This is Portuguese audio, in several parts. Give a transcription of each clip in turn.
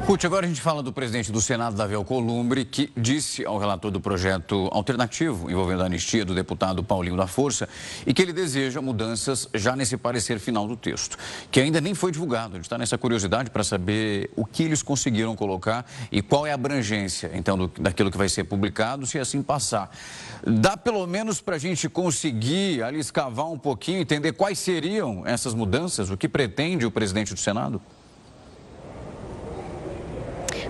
Ruth, agora a gente fala do presidente do Senado, Davi Alcolumbre, que disse ao relator do projeto alternativo envolvendo a anistia do deputado Paulinho da Força e que ele deseja mudanças já nesse parecer final do texto, que ainda nem foi divulgado. A gente está nessa curiosidade para saber o que eles conseguiram colocar e qual é a abrangência, então, daquilo que vai ser publicado, se assim passar. Dá pelo menos para a gente conseguir ali escavar um pouquinho, entender quais seriam essas mudanças, o que pretende o presidente do Senado?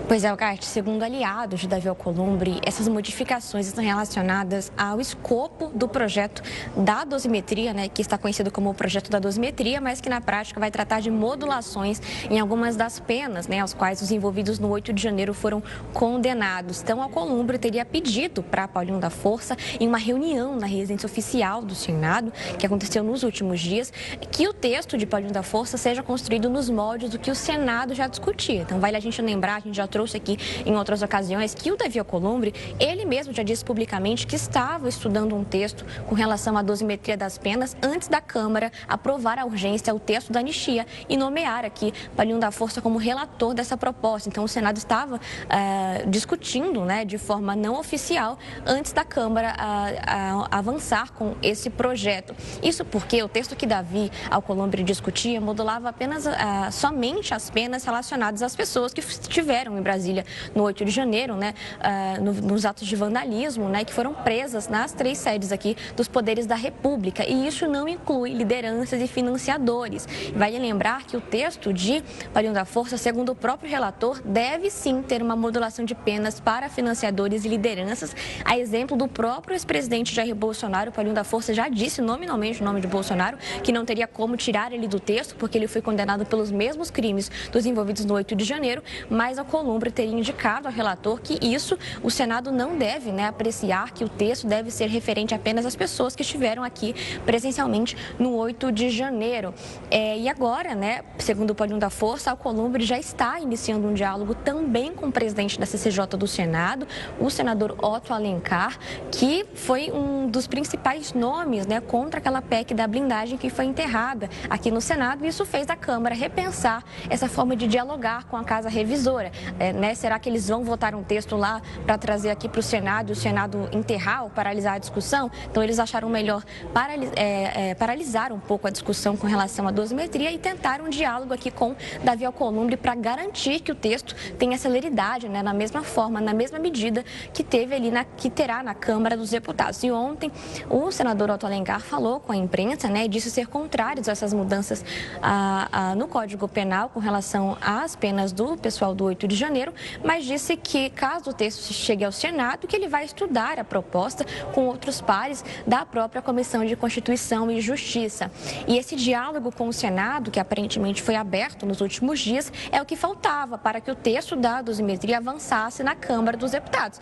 Pois é, Alcarte, segundo aliados de Davi Alcolumbre, essas modificações estão relacionadas ao escopo do projeto da dosimetria, que está conhecido como o projeto da dosimetria, mas que na prática vai tratar de modulações em algumas das penas, aos quais os envolvidos no 8 de janeiro foram condenados. Então, Alcolumbre teria pedido para Paulinho da Força, em uma reunião na residência oficial do Senado, que aconteceu nos últimos dias, que o texto de Paulinho da Força seja construído nos moldes do que o Senado já discutia. Então, vale a gente lembrar, a gente já trouxe aqui em outras ocasiões que o Davi Alcolumbre, ele mesmo já disse publicamente que estava estudando um texto com relação à dosimetria das penas antes da Câmara aprovar a urgência o texto da anistia e nomear aqui Paulinho da Força como relator dessa proposta. Então, o Senado estava discutindo, de forma não oficial, antes da Câmara avançar com esse projeto. Isso porque o texto que Davi Alcolumbre discutia modulava apenas somente as penas relacionadas às pessoas que estiveram em Brasília no 8 de janeiro, nos atos de vandalismo, que foram presas nas 3 sedes aqui dos poderes da República. E isso não inclui lideranças e financiadores. Vale lembrar que o texto de Paulinho da Força, segundo o próprio relator, deve sim ter uma modulação de penas para financiadores e lideranças. A exemplo do próprio ex-presidente Jair Bolsonaro, Paulinho da Força já disse nominalmente o nome de Bolsonaro, que não teria como tirar ele do texto, porque ele foi condenado pelos mesmos crimes dos envolvidos no 8 de janeiro, mas Alcolumbre teria indicado ao relator que isso o Senado não deve apreciar, que o texto deve ser referente apenas às pessoas que estiveram aqui presencialmente no 8 de janeiro. E agora, segundo o Paulinho da Força, Alcolumbre já está iniciando um diálogo também com o presidente da CCJ do Senado, o senador Otto Alencar, que foi um dos principais nomes contra aquela PEC da blindagem que foi enterrada aqui no Senado, e isso fez a Câmara repensar essa forma de dialogar com a Casa Revisora. Será que eles vão votar um texto lá para trazer aqui para o Senado e o Senado enterrar ou paralisar a discussão? Então, eles acharam melhor paralisar um pouco a discussão com relação à dosimetria e tentar um diálogo aqui com Davi Alcolumbre para garantir que o texto tenha celeridade, na mesma forma, na mesma medida que teve ali, que terá na Câmara dos Deputados. E ontem, o senador Otto Alencar falou com a imprensa, e disse ser contrários a essas mudanças no Código Penal com relação às penas do pessoal do 8 de janeiro, mas disse que, caso o texto chegue ao Senado, que ele vai estudar a proposta com outros pares da própria Comissão de Constituição e Justiça. E esse diálogo com o Senado, que aparentemente foi aberto nos últimos dias, é o que faltava para que o texto da dosimetria avançasse na Câmara dos Deputados.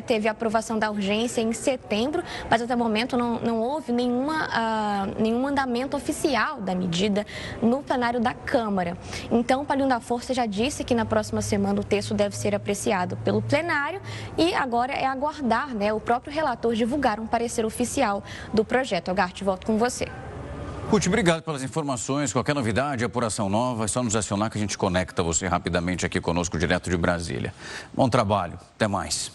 Teve a aprovação da urgência em setembro, mas até o momento não houve nenhum andamento oficial da medida no plenário da Câmara. Então, Paulinho da Força já disse que na próxima semana o texto deve ser apreciado pelo plenário e agora é aguardar o próprio relator divulgar um parecer oficial do projeto. Algarte, volto com você. Ruth, obrigado pelas informações. Qualquer novidade, apuração nova, é só nos acionar que a gente conecta você rapidamente aqui conosco, direto de Brasília. Bom trabalho. Até mais.